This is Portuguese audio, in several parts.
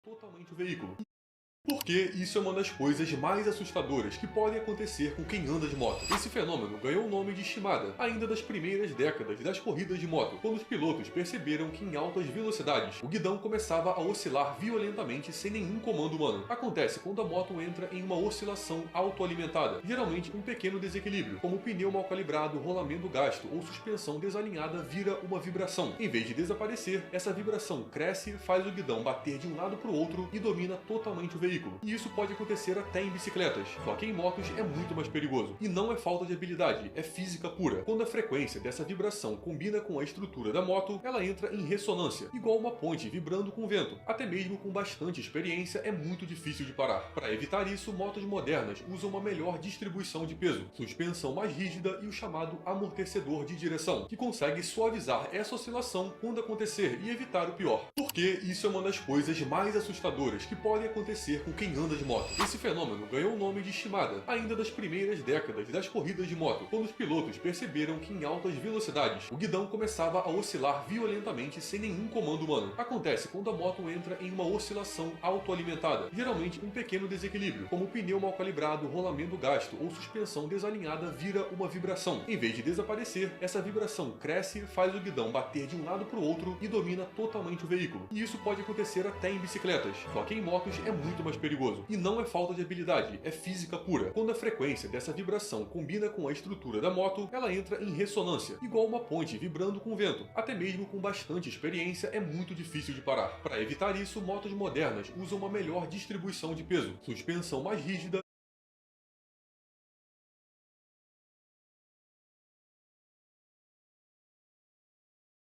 totalmente o veículo. Porque isso é uma das coisas mais assustadoras que podem acontecer com quem anda de moto. Esse fenômeno ganhou o nome de Shimada, ainda das primeiras décadas das corridas de moto, quando os pilotos perceberam que em altas velocidades, o guidão começava a oscilar violentamente sem nenhum comando humano. Acontece quando a moto entra em uma oscilação autoalimentada, geralmente um pequeno desequilíbrio, como pneu mal calibrado, rolamento gasto ou suspensão desalinhada vira uma vibração. Em vez de desaparecer, essa vibração cresce, faz o guidão bater de um lado para o outro e domina totalmente o veículo. E isso pode acontecer até em bicicletas, só que em motos é muito mais perigoso. E não é falta de habilidade, é física pura. Quando a frequência dessa vibração combina com a estrutura da moto, ela entra em ressonância, igual uma ponte vibrando com o vento. Até mesmo com bastante experiência é muito difícil de parar. Para evitar isso, motos modernas usam uma melhor distribuição de peso, suspensão mais rígida e o chamado amortecedor de direção, que consegue suavizar essa oscilação quando acontecer e evitar o pior. Porque isso é uma das coisas mais assustadoras que podem acontecer com quem anda de moto. Esse fenômeno ganhou o nome de Shimada, ainda das primeiras décadas das corridas de moto, quando os pilotos perceberam que em altas velocidades, o guidão começava a oscilar violentamente sem nenhum comando humano. Acontece quando a moto entra em uma oscilação autoalimentada, geralmente um pequeno desequilíbrio, como pneu mal calibrado, rolamento gasto ou suspensão desalinhada vira uma vibração. Em vez de desaparecer, essa vibração cresce, faz o guidão bater de um lado para o outro e domina totalmente o veículo. E isso pode acontecer até em bicicletas, só que em motos é muito mais perigoso. E não é falta de habilidade, é física pura. Quando a frequência dessa vibração combina com a estrutura da moto, ela entra em ressonância, igual uma ponte vibrando com o vento. Até mesmo com bastante experiência é muito difícil de parar. Para evitar isso, motos modernas usam uma melhor distribuição de peso, suspensão mais rígida.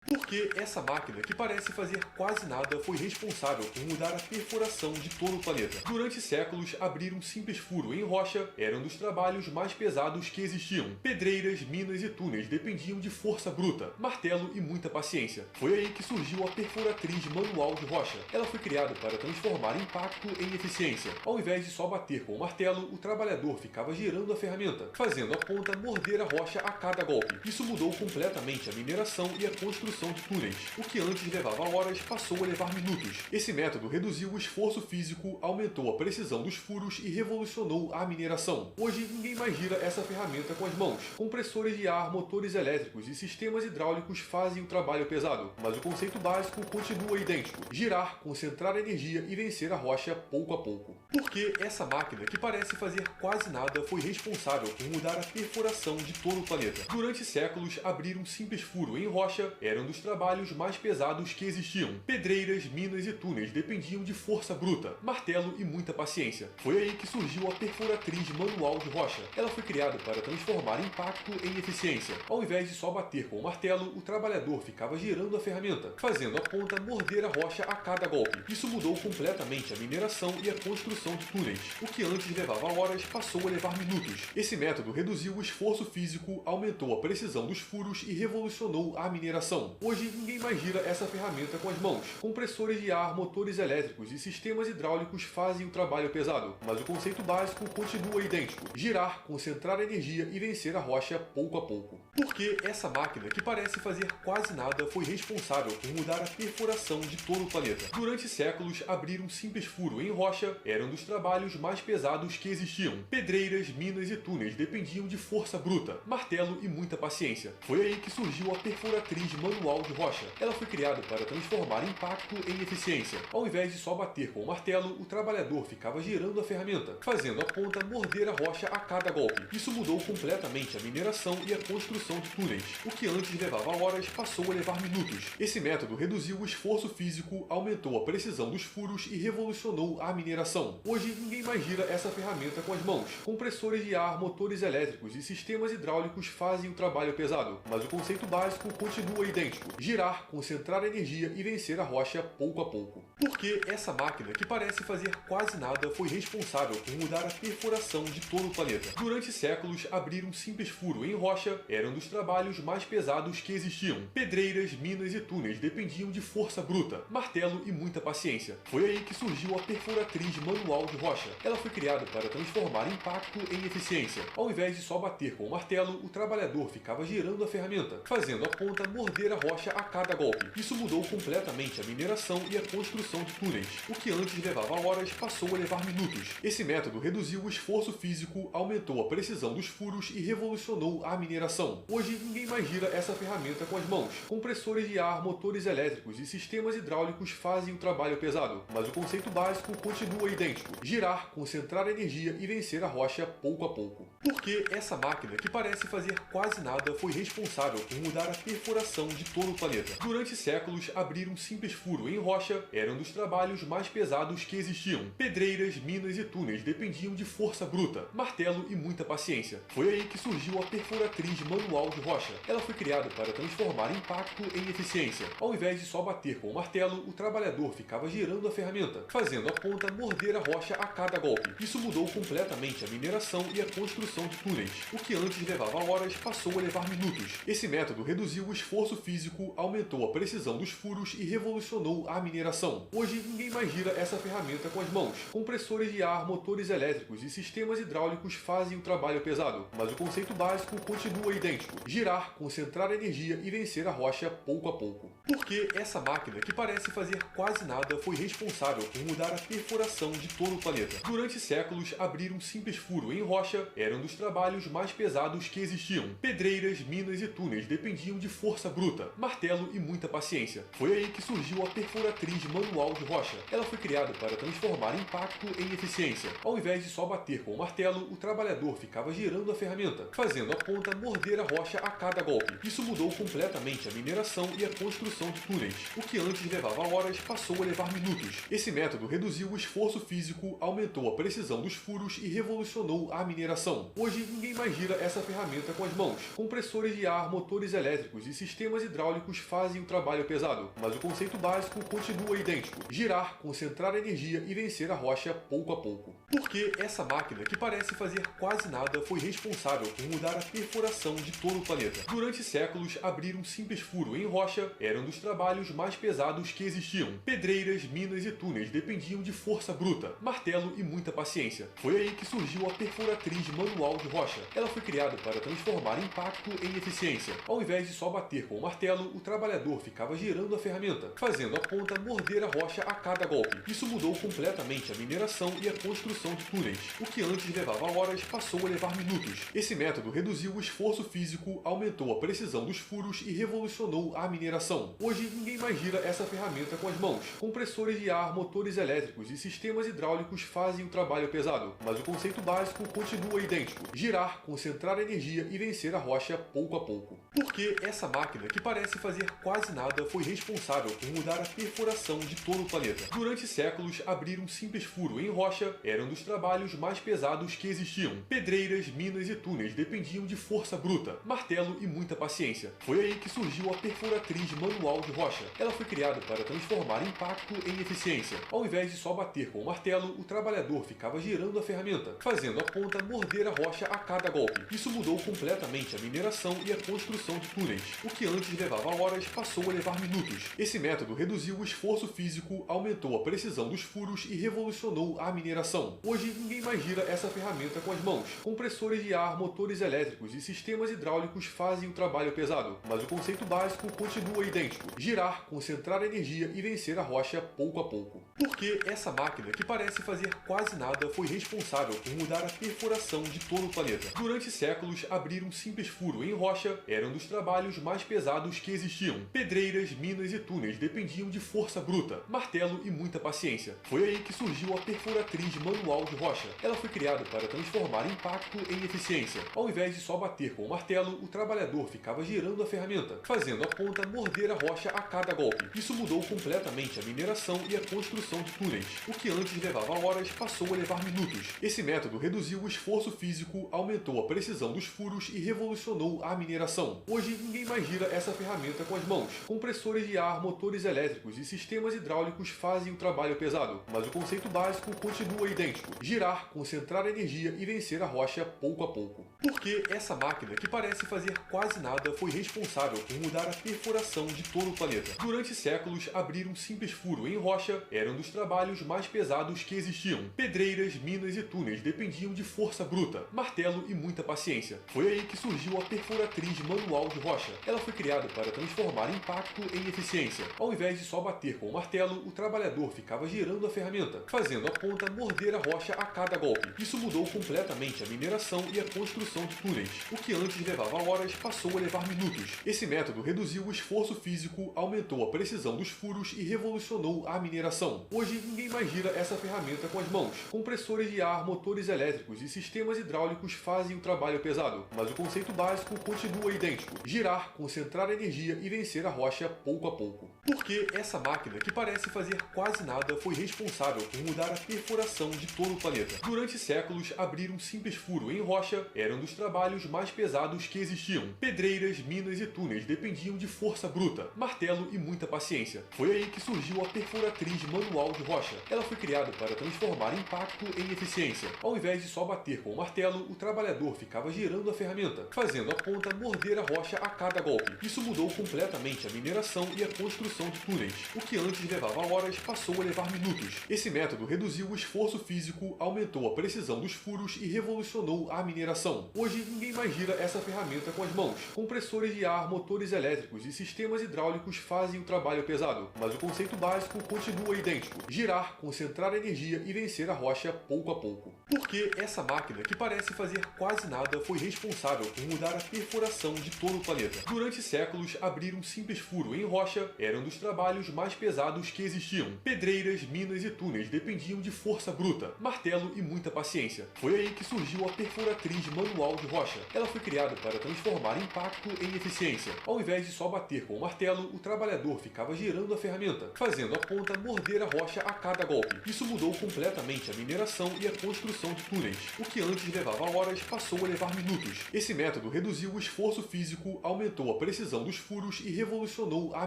Porque essa máquina, que parece fazer quase nada, foi responsável por mudar a perfuração de todo o planeta. Durante séculos, abrir um simples furo em rocha era um dos trabalhos mais pesados que existiam. Pedreiras, minas e túneis dependiam de força bruta, martelo e muita paciência. Foi aí que surgiu a perfuratriz manual de rocha. Ela foi criada para transformar impacto em eficiência. Ao invés de só bater com o martelo, o trabalhador ficava girando a ferramenta, fazendo a ponta morder a rocha a cada golpe. Isso mudou completamente a mineração e a construção de túneis. O que antes levava horas passou a levar minutos. Esse método reduziu o esforço físico, aumentou a precisão dos furos e revolucionou a mineração. Hoje ninguém mais gira essa ferramenta com as mãos. Compressores de ar, motores elétricos e sistemas hidráulicos fazem o trabalho pesado, mas o conceito básico continua idêntico: girar, concentrar energia e vencer a rocha pouco a pouco. Porque essa máquina, que parece fazer quase nada, foi responsável por mudar a perfuração de todo o planeta. Durante séculos, abrir um simples furo em rocha era um dos trabalhos mais pesados que existiam. Pedreiras, minas e túneis dependiam de força bruta, martelo e muita paciência. Foi aí que surgiu a perfuratriz manual de rocha. Ela foi criada para transformar impacto em eficiência. Ao invés de só bater com o martelo, o trabalhador ficava girando a ferramenta, fazendo a ponta morder a rocha a cada golpe. Isso mudou completamente a mineração e a construção de túneis. O que antes levava horas passou a levar minutos. Esse método reduziu o esforço físico, aumentou a precisão dos furos e revolucionou a mineração. Hoje ninguém mais gira essa ferramenta com as mãos. Compressores de ar, motores elétricos e sistemas hidráulicos fazem o trabalho pesado, mas o conceito básico continua idêntico: girar, concentrar energia e vencer a rocha pouco a pouco. Porque essa máquina, que parece fazer quase nada, foi responsável por mudar a perfuração de todo o planeta. Durante séculos, abrir um simples furo em rocha era um dos trabalhos mais pesados que existiam. Pedreiras, minas e túneis dependiam de força bruta, martelo e muita paciência. Foi aí que surgiu a perfuratriz manual de rocha. Ela foi criada para transformar impacto em eficiência. Ao invés de só bater com o martelo, o trabalhador ficava girando a ferramenta, fazendo a ponta morder a rocha a cada golpe. Isso mudou completamente a mineração e a construção de túneis. O que antes levava horas passou a levar minutos. Esse método reduziu o esforço físico, aumentou a precisão dos furos e revolucionou a mineração. Hoje ninguém mais gira essa ferramenta com as mãos. Compressores de ar, motores elétricos e sistemas hidráulicos fazem o trabalho pesado, mas o conceito básico continua idêntico: girar, concentrar energia e vencer a rocha pouco a pouco. Porque essa máquina, que parece fazer quase nada, foi responsável por mudar a perfuração de todo o planeta. Durante séculos, abrir um simples furo em rocha era um dos trabalhos mais pesados que existiam. Pedreiras, minas e túneis dependiam de força bruta, martelo e muita paciência. Foi aí que surgiu a perfuratriz manual de rocha. Ela foi criada para transformar impacto em eficiência. Ao invés de só bater com o martelo, o trabalhador ficava girando a ferramenta, fazendo a ponta morder a rocha a cada golpe. Isso mudou completamente a mineração e a construção construção de túneis. O que antes levava horas passou a levar minutos. Esse método reduziu o esforço físico, aumentou a precisão dos furos e revolucionou a mineração. Hoje ninguém mais gira essa ferramenta com as mãos. Compressores de ar, motores elétricos e sistemas hidráulicos fazem o trabalho pesado, mas o conceito básico continua idêntico: girar, concentrar energia e vencer a rocha pouco a pouco. Porque essa máquina, que parece fazer quase nada, foi responsável por mudar a perfuração de todo o planeta. Durante séculos, abrir um simples furo em rocha era um dos trabalhos mais pesados que existiam. Pedreiras, minas e túneis dependiam de força bruta, martelo e muita paciência. Foi aí que surgiu a perfuratriz manual de rocha. Ela foi criada para transformar impacto em eficiência. Ao invés de só bater com o martelo, o trabalhador ficava girando a ferramenta, fazendo a ponta morder a rocha a cada golpe. Isso mudou completamente a mineração e a construção de túneis. O que antes levava horas passou a levar minutos. Esse método reduziu o esforço físico, aumentou a precisão dos furos e revolucionou a mineração. Hoje ninguém mais gira essa ferramenta com as mãos. Compressores de ar, motores elétricos e sistemas hidráulicos fazem o trabalho pesado, mas o conceito básico continua idêntico: girar, concentrar energia e vencer a rocha pouco a pouco. Porque essa máquina, que parece fazer quase nada, foi responsável por mudar a perfuração de todo o planeta. Durante séculos, abrir um simples furo em rocha era um dos trabalhos mais pesados que existiam. Pedreiras, minas e túneis dependiam de força bruta, martelo e muita paciência. Foi aí que surgiu a perfuratriz manual de rocha. Ela foi criada para transformar impacto em eficiência. Ao invés de só bater com o martelo, o trabalhador ficava girando a ferramenta, fazendo a ponta morder a rocha a cada golpe. Isso mudou completamente a mineração e a construção de túneis. O que antes levava horas passou a levar minutos. Esse método reduziu o esforço físico, aumentou a precisão dos furos e revolucionou a mineração. Hoje ninguém mais gira essa ferramenta com as mãos. Compressores de ar, motores elétricos e sistemas hidráulicos fazem o trabalho pesado, mas o conceito básico continua idêntico: girar, concentrar energia e vencer a rocha pouco a pouco. Porque essa máquina, que parece fazer quase nada, foi responsável por mudar a perfuração de todo o planeta. Durante séculos, abrir um simples furo em rocha era um dos trabalhos mais pesados que existiam. Pedreiras, minas e túneis dependiam de força bruta, martelo e muita paciência. Foi aí que surgiu a perfuratriz manual de rocha. Ela foi criada para transformar impacto em eficiência. Ao invés de só bater com o martelo, o trabalhador ficava girando a ferramenta, fazendo a ponta morder a rocha a cada golpe. Isso mudou completamente a mineração e a construção de túneis. O que antes levava horas passou a levar minutos. Esse método reduziu o esforço físico, aumentou a precisão dos furos e revolucionou a mineração. Hoje ninguém mais gira essa ferramenta com as mãos. Compressores de ar, motores elétricos e sistemas hidráulicos fazem o trabalho pesado, mas o conceito básico continua idêntico: girar, concentrar energia e vencer a rocha pouco a pouco. Porque essa máquina, que parece fazer quase nada, foi responsável por mudar a perfuração de todo o planeta. Durante séculos, abrir um simples furo em rocha era um dos trabalhos mais pesados que existiam. Pedreiras, minas e túneis dependiam de força bruta, martelo e muita paciência. Foi aí que surgiu a perfuratriz manual de rocha. Ela foi criada para transformar impacto em eficiência. Ao invés de só bater com o martelo, o trabalhador ficava girando a ferramenta, fazendo a ponta morder a rocha a cada golpe. Isso mudou completamente a mineração e a construção de túneis. O que antes levava horas passou a levar minutos. Esse método reduziu o esforço físico, aumentou a precisão dos furos e revolucionou a mineração. Hoje ninguém mais gira essa ferramenta com as mãos. Compressores de ar, motores elétricos e sistemas hidráulicos fazem o trabalho pesado, mas o conceito básico continua idêntico: girar, concentrar energia e vencer a rocha pouco a pouco. Porque essa máquina, que parece fazer quase nada, foi responsável por mudar a perfuração de todo o planeta. Durante séculos, abrir um simples furo em rocha era um dos trabalhos mais pesados que existiam. Pedreiras, minas e túneis dependiam de força bruta, martelo e muita paciência. Foi aí que surgiu a perfuratriz manual de rocha. Ela foi criada para transformar impacto em eficiência. Ao invés de só bater com o martelo, o trabalhador ficava girando a ferramenta, fazendo a ponta morder a rocha a cada golpe. Isso mudou completamente a mineração e a construção de túneis. O que antes levava horas passou a levar minutos. Esse método reduziu o esforço físico, aumentou a precisão dos furos e revolucionou a mineração. Hoje ninguém mais gira essa ferramenta com as mãos. Compressores de ar, motores elétricos e sistemas hidráulicos fazem o trabalho pesado, mas o conceito básico continua idêntico: girar, concentrar energia e vencer a rocha pouco a pouco. Porque essa máquina, que parece fazer quase nada, foi responsável por mudar a perfuração de todo o planeta. Durante séculos, abrir um simples furo em rocha era um dos trabalhos mais pesados que existiam. Pedreiras, minas e túneis dependiam de força bruta, martelo e muita paciência. Foi aí que surgiu a perfuratriz manual de rocha. Ela foi criada para transformar impacto em eficiência. Ao invés de só bater com o martelo, martelo, o trabalhador ficava girando a ferramenta, fazendo a ponta morder a rocha a cada golpe. Isso mudou completamente a mineração e a construção de túneis. O que antes levava horas passou a levar minutos. Esse método reduziu o esforço físico, aumentou a precisão dos furos e revolucionou a mineração. Hoje, ninguém mais gira essa ferramenta com as mãos. Compressores de ar, motores elétricos e sistemas hidráulicos fazem o trabalho pesado, mas o conceito básico continua idêntico: girar, concentrar energia e vencer a rocha pouco a pouco. Porque essa máquina, que parece fazer quase nada, foi responsável por mudar a perfuração de todo o planeta. Durante séculos, abrir um simples furo em rocha era um dos trabalhos mais pesados que existiam. Pedreiras, minas e túneis dependiam de força bruta, martelo e muita paciência. Foi aí que surgiu a perfuratriz manual de rocha. Ela foi criada para transformar impacto em eficiência. Ao invés de só bater com o martelo, o trabalhador ficava girando a ferramenta, fazendo a ponta morder a rocha a cada golpe. Isso mudou completamente a mineração e a construção de túneis. O que antes levava horas passou a levar minutos. Esse método reduziu o esforço físico, aumentou a precisão dos furos e revolucionou a mineração. Hoje, ninguém mais gira essa ferramenta com as mãos. Compressores de ar, motores elétricos e sistemas hidráulicos fazem o trabalho pesado, mas o conceito básico continua idêntico: girar, concentrar energia e vencer a rocha pouco a pouco. Porque essa máquina, que parece fazer quase nada, foi responsável por mudar a perfuração de todo o planeta. Durante séculos, abrir um simples furo em rocha era um dos trabalhos mais pesados que existiam. Pedreiras, minas e túneis dependiam de força bruta, martelo e muita paciência. Foi aí que surgiu a perfuratriz manual de rocha. Ela foi criada para transformar impacto em eficiência. Ao invés de só bater com o martelo, o trabalhador ficava girando a ferramenta, fazendo a ponta morder a rocha a cada golpe. Isso mudou completamente a mineração e a construção de túneis. O que antes levava horas passou a levar minutos. Esse método reduziu o esforço físico, aumentou a precisão dos furos e revolucionou a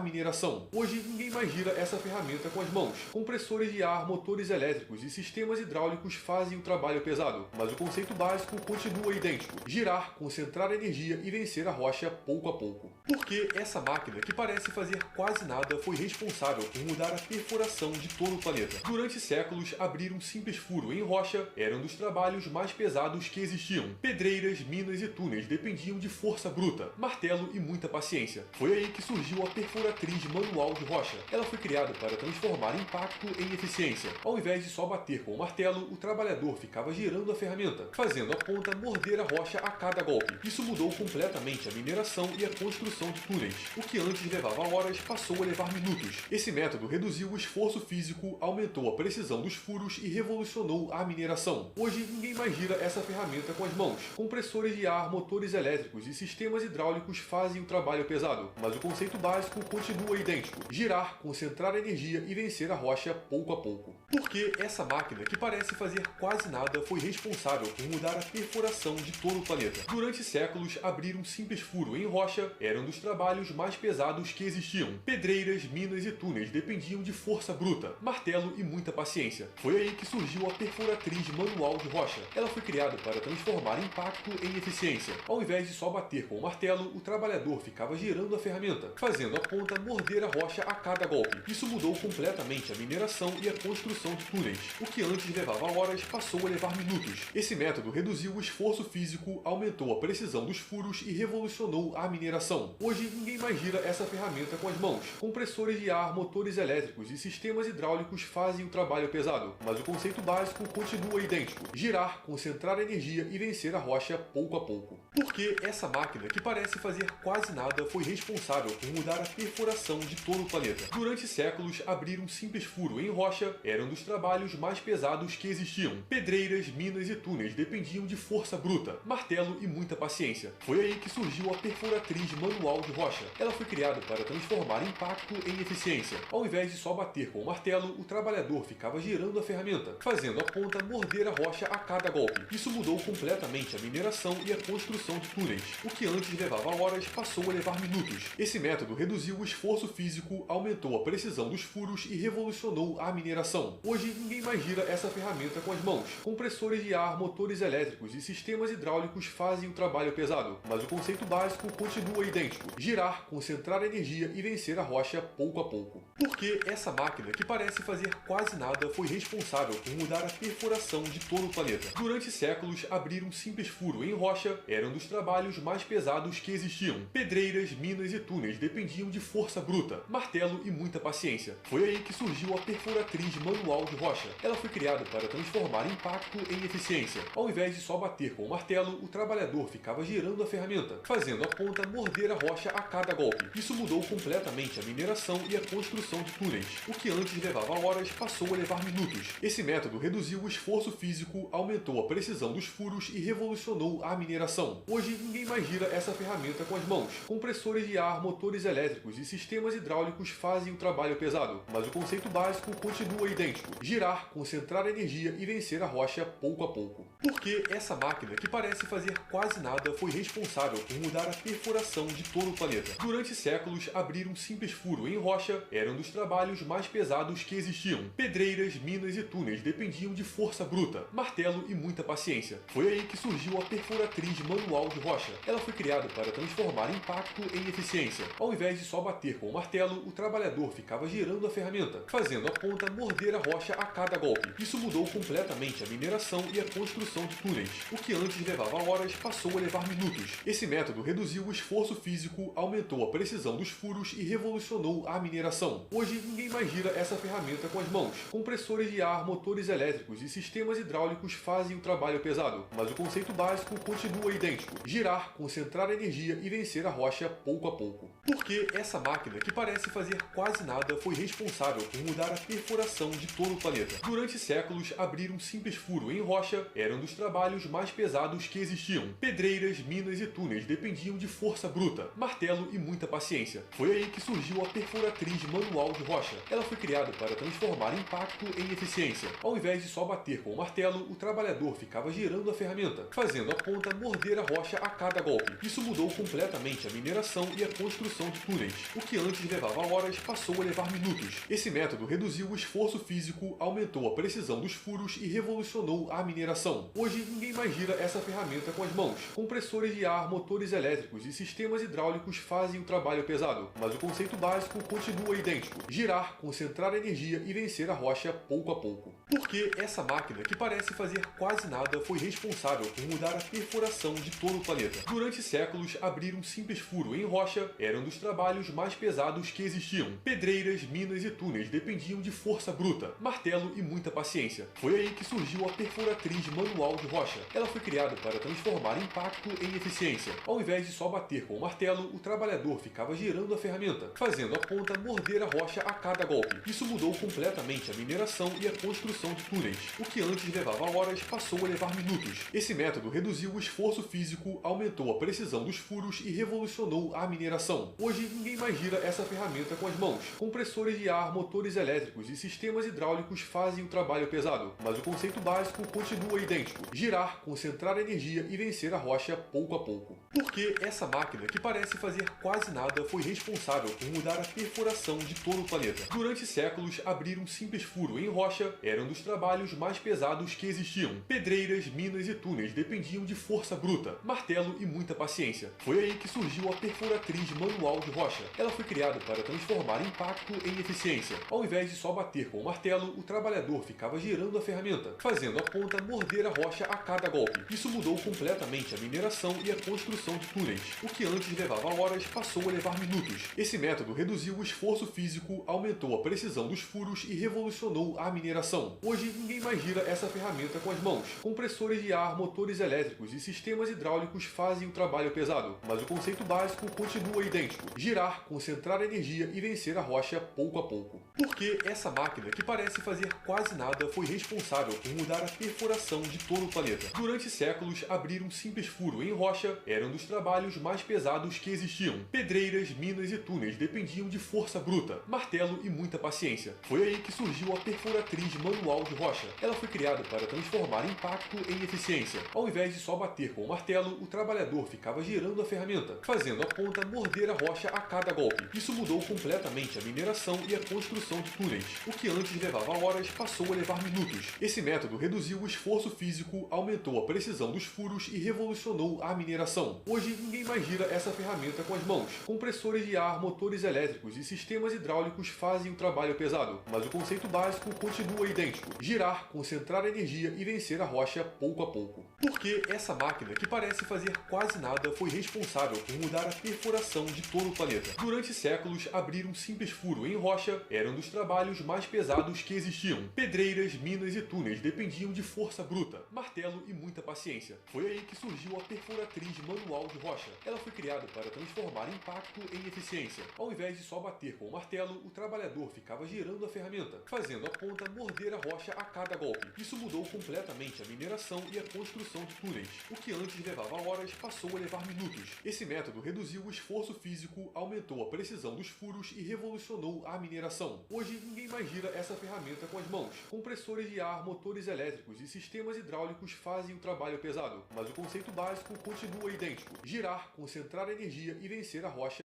mineração. Hoje, ninguém mais gira essa ferramenta com as mãos. Compressores de ar, motores elétricos e sistemas hidráulicos fazem o trabalho pesado, mas o conceito básico continua idêntico: girar, concentrar energia e vencer a rocha pouco a pouco. Porque essa máquina, que parece fazer quase nada, foi responsável por mudar a perfuração de todo o planeta. Durante séculos, abrir um simples furo em rocha era um dos trabalhos mais pesados que existiam. Pedreiras, minas e túneis dependiam de força bruta, martelo e muita paciência. Foi aí que surgiu a perfuratriz manual de rocha. Ela foi criada para transformar impacto em eficiência. Ao invés de só bater com o martelo, o trabalhador ficava girando a ferramenta, fazendo a ponta morder a rocha a cada golpe. Isso mudou completamente a mineração e a construção de túneis. O que antes levava horas passou a levar minutos. Esse método reduziu o esforço físico, aumentou a precisão dos furos e revolucionou a mineração. Hoje, ninguém mais gira essa ferramenta com as mãos. Compressores de ar, motores elétricos e sistemas hidráulicos fazem o trabalho pesado, mas o conceito básico continua idêntico: girar, concentrar energia e vencer a rocha pouco a pouco. Porque essa máquina, que parece fazer quase nada, foi responsável por mudar a perfuração de todo o planeta. Durante séculos, abrir um simples furo em rocha era um dos trabalhos mais pesados que existiam. Pedreiras, minas e túneis dependiam de força bruta, martelo e muita paciência. Foi aí que surgiu a perfuratriz manual de rocha. Ela foi criada para transformar impacto em eficiência. Ao invés de só bater com o martelo, o trabalhador ficava girando a ferramenta, fazendo a ponta morder a rocha a cada golpe. Isso mudou completamente a mineração e a construção de túneis. O que antes levava horas passou a levar minutos. Esse método reduziu o esforço físico, aumentou a precisão dos furos e revolucionou a mineração. Hoje, ninguém mais gira essa ferramenta com as mãos. Compressores de ar, motores elétricos e sistemas hidráulicos fazem o trabalho pesado, mas o conceito básico continua idêntico: girar, concentrar energia e vencer a rocha pouco a pouco. Porque essa máquina, que parece fazer quase nada, foi responsável por mudar a perfuração de todo o planeta. Durante séculos, abrir um simples furo em rocha era um dos trabalhos mais pesados que existiam. Pedreiras, minas e túneis dependiam de força bruta, martelo e muita paciência. Foi aí que surgiu a perfuratriz manual de rocha. Ela foi criada para transformar impacto em eficiência. Ao invés de só bater com o martelo, o trabalhador ficava girando a ferramenta, fazendo a ponta morder a rocha a cada golpe. Isso mudou completamente a mineração e a construção de túneis. O que antes levava horas passou a levar minutos. Esse método reduziu o esforço físico, aumentou a precisão dos furos e revolucionou a mineração. Hoje, ninguém mais gira essa ferramenta com as mãos. Compressores de ar, motores elétricos e sistemas hidráulicos fazem o trabalho pesado, mas o conceito básico continua idêntico: girar, concentrar energia e vencer a rocha pouco a pouco. Porque essa máquina, que parece fazer quase nada, foi responsável por mudar a perfuração de todo o planeta. Durante séculos, abrir um simples furo em rocha era um dos trabalhos mais pesados que existiam. Pedreiras, minas e túneis dependiam de força bruta, martelo e muita paciência. paciência. Foi aí que surgiu a perfuratriz manual de rocha. Ela foi criada para transformar impacto em eficiência. Ao invés de só bater com o martelo, o trabalhador ficava girando a ferramenta, fazendo a ponta morder a rocha a cada golpe. Isso mudou completamente a mineração e a construção de túneis. O que antes levava horas passou a levar minutos. Esse método reduziu o esforço físico, aumentou a precisão dos furos e revolucionou a mineração. Hoje, ninguém mais gira essa ferramenta com as mãos. Compressores de ar, motores elétricos e sistemas hidráulicos fazem o trabalho pesado, mas o conceito básico continua idêntico: girar, concentrar energia e vencer a rocha pouco a pouco. Porque essa máquina, que parece fazer quase nada, foi responsável por mudar a perfuração de todo o planeta. Durante séculos, abrir um simples furo em rocha era um dos trabalhos mais pesados que existiam. Pedreiras, minas e túneis dependiam de força bruta, martelo e muita paciência. Foi aí que surgiu a perfuratriz manual de rocha. Ela foi criada para transformar impacto em eficiência. Ao invés de só bater com o martelo, o trabalhador ficava girando a ferramenta, fazendo a ponta morder a rocha a cada golpe. Isso mudou completamente a mineração e a construção de túneis. O que antes levava horas passou a levar minutos. Esse método reduziu o esforço físico, aumentou a precisão dos furos e revolucionou a mineração. Hoje, ninguém mais gira essa ferramenta com as mãos. Compressores de ar, motores elétricos e sistemas hidráulicos fazem o trabalho pesado, mas o conceito básico continua idêntico: girar, concentrar energia e vencer a rocha pouco a pouco. Porque essa máquina, que parece fazer quase nada, foi responsável por mudar a perfuração de todo o planeta. Durante séculos, abrir um simples furo em rocha era um dos trabalhos mais pesados que existiam. Pedreiras, minas e túneis dependiam de força bruta, martelo e muita paciência. Foi aí que surgiu a perfuratriz manual de rocha. Ela foi criada para transformar impacto em eficiência. Ao invés de só bater com o martelo, o trabalhador ficava girando a ferramenta, fazendo a ponta morder a rocha a cada golpe. Isso mudou completamente a mineração e a construção de túneis. O que antes levava horas passou a levar minutos. Esse método reduziu o esforço físico, aumentou a precisão dos furos e revolucionou a mineração. Hoje, ninguém mais gira essa ferramenta com as mãos. Compressores de ar, motores elétricos e sistemas hidráulicos fazem o trabalho pesado, mas o conceito básico continua idêntico: girar, concentrar energia e vencer a rocha pouco a pouco. Porque essa máquina, que parece fazer quase nada, foi responsável por mudar a perfuração de todo o planeta. Durante séculos, abrir um simples furo em rocha era um dos trabalhos mais pesados que existiam. Pedreiras, minas e túneis dependiam de força bruta, martelo e muita paciência. Foi aí que surgiu a perfuratriz manual de rocha. Ela foi criada para transformar impacto em eficiência. Ao invés de só bater com o martelo, o trabalhador ficava girando a ferramenta, fazendo a ponta morder a rocha a cada golpe. Isso mudou completamente a mineração e a construção de túneis. O que antes levava horas passou a levar minutos. Esse método reduziu o esforço físico, aumentou a precisão dos furos e revolucionou a mineração. Hoje, ninguém mais gira essa ferramenta com as mãos. Compressores de ar, motores elétricos e sistemas hidráulicos fazem o trabalho pesado, mas o conceito básico continua idêntico: girar, concentrar energia e vencer a rocha pouco a pouco. Porque essa máquina, que parece fazer quase nada, foi responsável por mudar a perfuração de todo o planeta. Durante séculos, abrir um simples furo em rocha era um dos trabalhos mais pesados que existiam. Pedreiras, minas e túneis dependiam de força bruta, martelo e muita paciência. Foi aí que surgiu a perfuratriz manual de rocha. Ela foi criada para transformar impacto em eficiência. Ao invés de só bater com o martelo, o trabalhador ficava girando a ferramenta, fazendo a ponta morder a rocha a cada golpe. Isso mudou completamente a mineração e a construção de túneis. O que antes levava horas passou a levar minutos. Esse método reduziu o esforço físico, aumentou a precisão dos furos e revolucionou a mineração. Hoje, ninguém mais gira essa ferramenta com as mãos. Compressores de ar, motores elétricos e sistemas hidráulicos fazem o trabalho pesado, mas o conceito básico continua idêntico: girar, concentrar energia e vencer a rocha pouco a pouco. Porque essa máquina, que parece fazer quase nada, foi responsável por mudar a perfuração de todo o planeta. Durante séculos, abrir um simples furo em rocha era um dos trabalhos mais pesados que existiam. Pedreiras, minas e túneis dependiam de força bruta, martelo e muita paciência. Foi aí que surgiu a perfuratriz manual de rocha. Ela foi criada para transformar impacto em eficiência. Ao invés de só bater com o martelo, o trabalhador ficava girando a ferramenta, fazendo a ponta morder a rocha a cada golpe. Isso mudou completamente a mineração e a construção de túneis. O que antes levava horas passou a levar minutos. Esse método reduziu o esforço físico, aumentou a precisão dos furos e revolucionou a mineração. Hoje, ninguém mais gira essa ferramenta com as mãos. Compressores de ar, motores elétricos e sistemas hidráulicos fazem o trabalho pesado, mas o conceito básico continua idêntico: girar, concentrar energia e vencer a rocha pouco a pouco. Porque essa máquina, que parece fazer quase nada, foi responsável por mudar a perfuração de todo o planeta. Durante séculos, abrir um simples furo em em rocha era um dos trabalhos mais pesados que existiam. Pedreiras, minas e túneis dependiam de força bruta, martelo e muita paciência. Foi aí que surgiu a perfuratriz manual de rocha. Ela foi criada para transformar impacto em eficiência. Ao invés de só bater com o martelo, o trabalhador ficava girando a ferramenta, fazendo a ponta morder a rocha a cada golpe. Isso mudou completamente a mineração e a construção de túneis. O que antes levava horas passou a levar minutos. Esse método reduziu o esforço físico, aumentou a precisão dos furos e revolucionou a mineração. Hoje ninguém mais gira essa ferramenta com as mãos. Compressores de ar, motores elétricos e sistemas hidráulicos fazem o trabalho pesado, mas o conceito básico continua idêntico: girar, concentrar energia e vencer a rocha.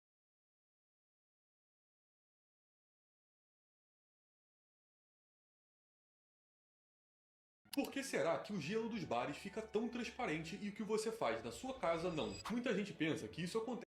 Por que será que o gelo dos bares fica tão transparente e o que você faz na sua casa não? Muita gente pensa que isso acontece